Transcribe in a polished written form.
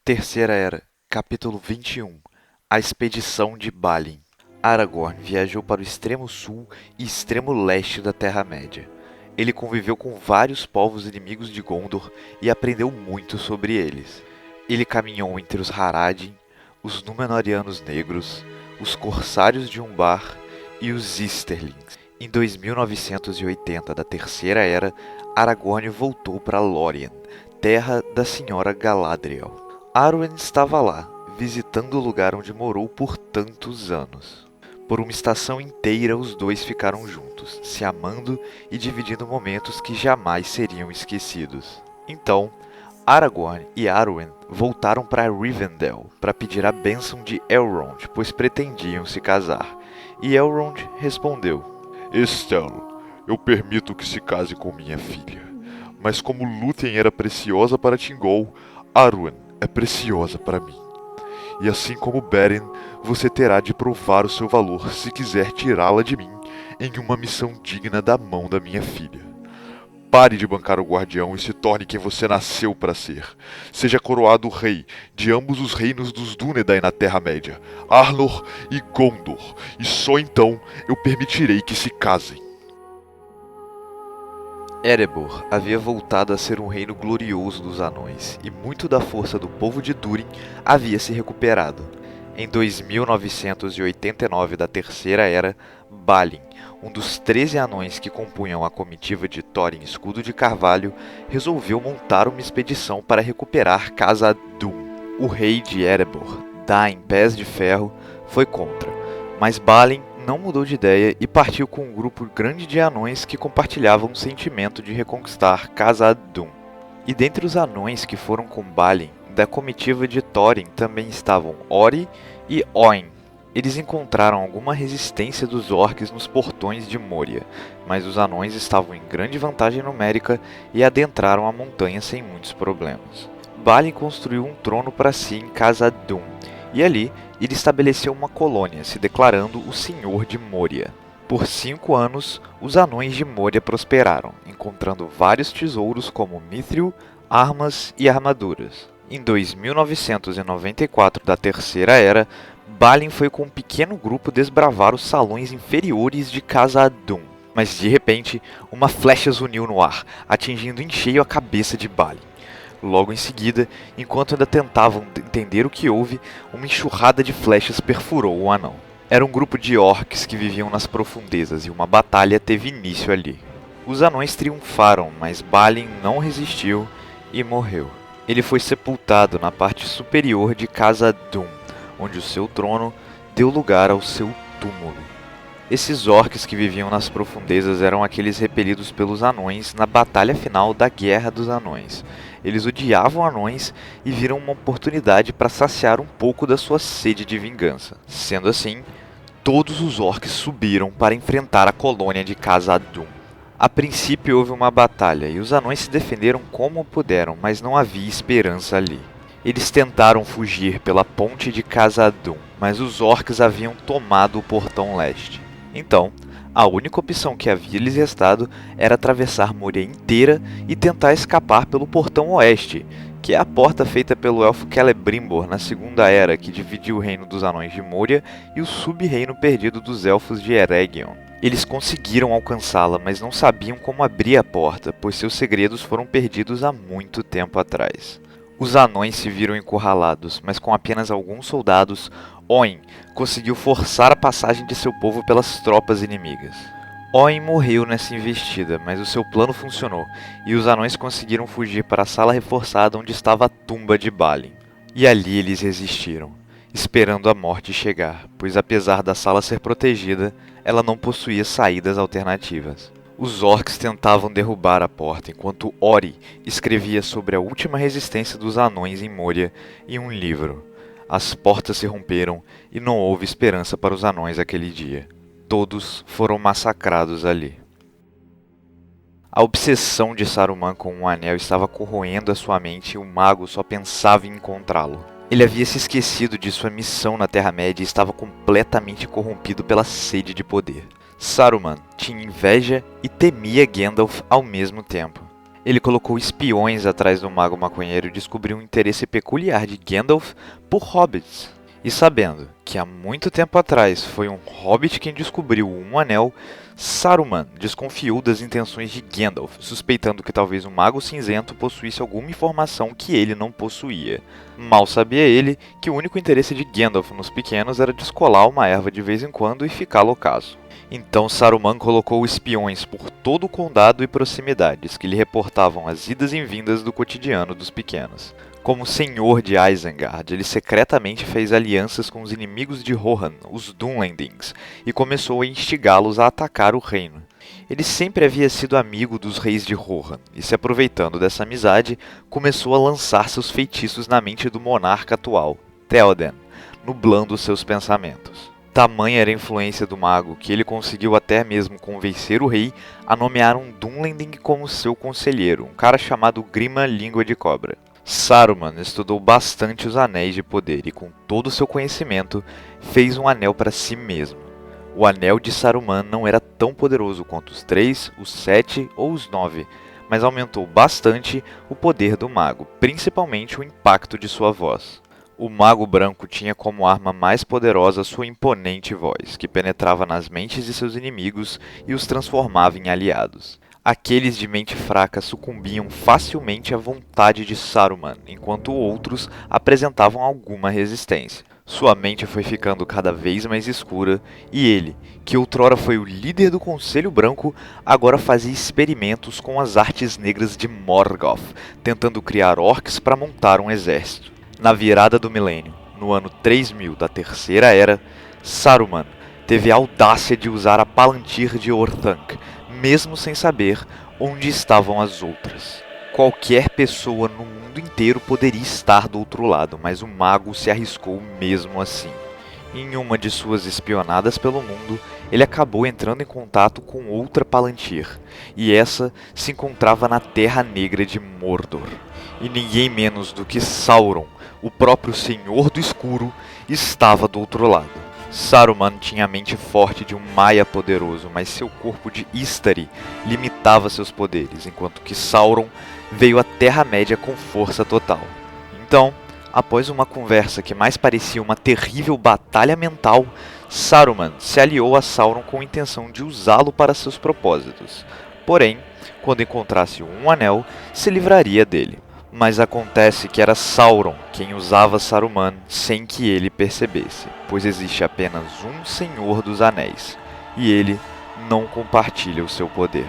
Terceira Era, capítulo 21. A expedição de Balin. Aragorn viajou para o extremo sul e extremo leste da Terra-média. Ele conviveu com vários povos inimigos de Gondor e aprendeu muito sobre eles. Ele caminhou entre os Haradrim, os Númenóreanos Negros, os Corsários de Umbar e os Easterlings. Em 2980 da Terceira Era, Aragorn voltou para Lórien, terra da Senhora Galadriel. Arwen estava lá, visitando o lugar onde morou por tantos anos. Por uma estação inteira, os dois ficaram juntos, se amando e dividindo momentos que jamais seriam esquecidos. Então, Aragorn e Arwen voltaram para Rivendell para pedir a bênção de Elrond, pois pretendiam se casar. E Elrond respondeu: Estelo, eu permito que se case com minha filha. Mas como Lúthien era preciosa para Thingol, Arwen é preciosa para mim. E assim como Beren, você terá de provar o seu valor se quiser tirá-la de mim em uma missão digna da mão da minha filha. Pare de bancar o guardião e se torne quem você nasceu para ser. Seja coroado rei de ambos os reinos dos Dúnedain na Terra-média, Arnor e Gondor, e só então eu permitirei que se casem. Erebor havia voltado a ser um reino glorioso dos anões, e muito da força do povo de Durin havia se recuperado. Em 2989 da Terceira Era, Balin, um dos 13 anões que compunham a comitiva de Thorin Escudo de Carvalho, resolveu montar uma expedição para recuperar Khazad-dûm. O rei de Erebor, Dain Pés de Ferro, foi contra, mas Balin não mudou de ideia e partiu com um grupo grande de anões que compartilhavam o sentimento de reconquistar Khazad-dûm. E dentre os anões que foram com Balin, da comitiva de Thorin também estavam Ori e Oin. Eles encontraram alguma resistência dos orcs nos portões de Moria, mas os anões estavam em grande vantagem numérica e adentraram a montanha sem muitos problemas. Balin construiu um trono para si em Khazad-dûm, e ali ele estabeleceu uma colônia, se declarando o Senhor de Moria. Por 5 anos, os anões de Moria prosperaram, encontrando vários tesouros como mithril, armas e armaduras. Em 2994 da Terceira Era, Balin foi com um pequeno grupo desbravar os salões inferiores de Khazad-dûm. Mas de repente, uma flecha zuniu no ar, atingindo em cheio a cabeça de Balin. Logo em seguida, enquanto ainda tentavam entender o que houve, uma enxurrada de flechas perfurou o anão. Era um grupo de orcs que viviam nas profundezas e uma batalha teve início ali. Os anões triunfaram, mas Balin não resistiu e morreu. Ele foi sepultado na parte superior de Khazad-dûm, onde o seu trono deu lugar ao seu túmulo. Esses orcs que viviam nas profundezas eram aqueles repelidos pelos anões na batalha final da Guerra dos Anões. Eles odiavam anões e viram uma oportunidade para saciar um pouco da sua sede de vingança. Sendo assim, todos os orcs subiram para enfrentar a colônia de Khazad-dûm. A princípio houve uma batalha e os anões se defenderam como puderam, mas não havia esperança ali. Eles tentaram fugir pela ponte de Khazad-dûm, mas os orcs haviam tomado o portão leste. Então, a única opção que havia lhes restado era atravessar Moria inteira e tentar escapar pelo portão oeste, que é a porta feita pelo elfo Celebrimbor na Segunda Era, que dividiu o reino dos anões de Moria e o sub-reino perdido dos elfos de Eregion. Eles conseguiram alcançá-la, mas não sabiam como abrir a porta, pois seus segredos foram perdidos há muito tempo atrás. Os anões se viram encurralados, mas com apenas alguns soldados, Oin conseguiu forçar a passagem de seu povo pelas tropas inimigas. Oin morreu nessa investida, mas o seu plano funcionou, e os anões conseguiram fugir para a sala reforçada onde estava a tumba de Balin. E ali eles resistiram, esperando a morte chegar, pois apesar da sala ser protegida, ela não possuía saídas alternativas. Os orcs tentavam derrubar a porta, enquanto Ori escrevia sobre a última resistência dos anões em Moria em um livro. As portas se romperam e não houve esperança para os anões aquele dia. Todos foram massacrados ali. A obsessão de Saruman com um anel estava corroendo a sua mente e o mago só pensava em encontrá-lo. Ele havia se esquecido de sua missão na Terra-média e estava completamente corrompido pela sede de poder. Saruman tinha inveja e temia Gandalf ao mesmo tempo. Ele colocou espiões atrás do mago maconheiro e descobriu um interesse peculiar de Gandalf por hobbits. E sabendo que há muito tempo atrás foi um hobbit quem descobriu um anel, Saruman desconfiou das intenções de Gandalf, suspeitando que talvez o Mago Cinzento possuísse alguma informação que ele não possuía. Mal sabia ele que o único interesse de Gandalf nos pequenos era descolar uma erva de vez em quando e ficar loucaço. Então Saruman colocou espiões por todo o condado e proximidades, que lhe reportavam as idas e vindas do cotidiano dos pequenos. Como senhor de Isengard, ele secretamente fez alianças com os inimigos de Rohan, os Dunlendings, e começou a instigá-los a atacar o reino. Ele sempre havia sido amigo dos reis de Rohan, e se aproveitando dessa amizade, começou a lançar seus feitiços na mente do monarca atual, Théoden, nublando seus pensamentos. Tamanha era a influência do mago que ele conseguiu até mesmo convencer o rei a nomear um Dunlending como seu conselheiro, um cara chamado Grima Língua de Cobra. Saruman estudou bastante os Anéis de Poder e, com todo o seu conhecimento, fez um anel para si mesmo. O Anel de Saruman não era tão poderoso quanto os 3, os 7 ou os 9, mas aumentou bastante o poder do mago, principalmente o impacto de sua voz. O Mago Branco tinha como arma mais poderosa sua imponente voz, que penetrava nas mentes de seus inimigos e os transformava em aliados. Aqueles de mente fraca sucumbiam facilmente à vontade de Saruman, enquanto outros apresentavam alguma resistência. Sua mente foi ficando cada vez mais escura, e ele, que outrora foi o líder do Conselho Branco, agora fazia experimentos com as artes negras de Morgoth, tentando criar orcs para montar um exército. Na virada do milênio, no ano 3000 da Terceira Era, Saruman teve a audácia de usar a Palantir de Orthanc, mesmo sem saber onde estavam as outras. Qualquer pessoa no mundo inteiro poderia estar do outro lado, mas o mago se arriscou mesmo assim. Em uma de suas espionadas pelo mundo, ele acabou entrando em contato com outra Palantir, e essa se encontrava na Terra Negra de Mordor. E ninguém menos do que Sauron, o próprio Senhor do Escuro, estava do outro lado. Saruman tinha a mente forte de um Maia poderoso, mas seu corpo de Istari limitava seus poderes, enquanto que Sauron veio à Terra-média com força total. Então, após uma conversa que mais parecia uma terrível batalha mental, Saruman se aliou a Sauron com a intenção de usá-lo para seus propósitos. Porém, quando encontrasse um anel, se livraria dele. Mas acontece que era Sauron quem usava Saruman sem que ele percebesse, pois existe apenas um Senhor dos Anéis, e ele não compartilha o seu poder.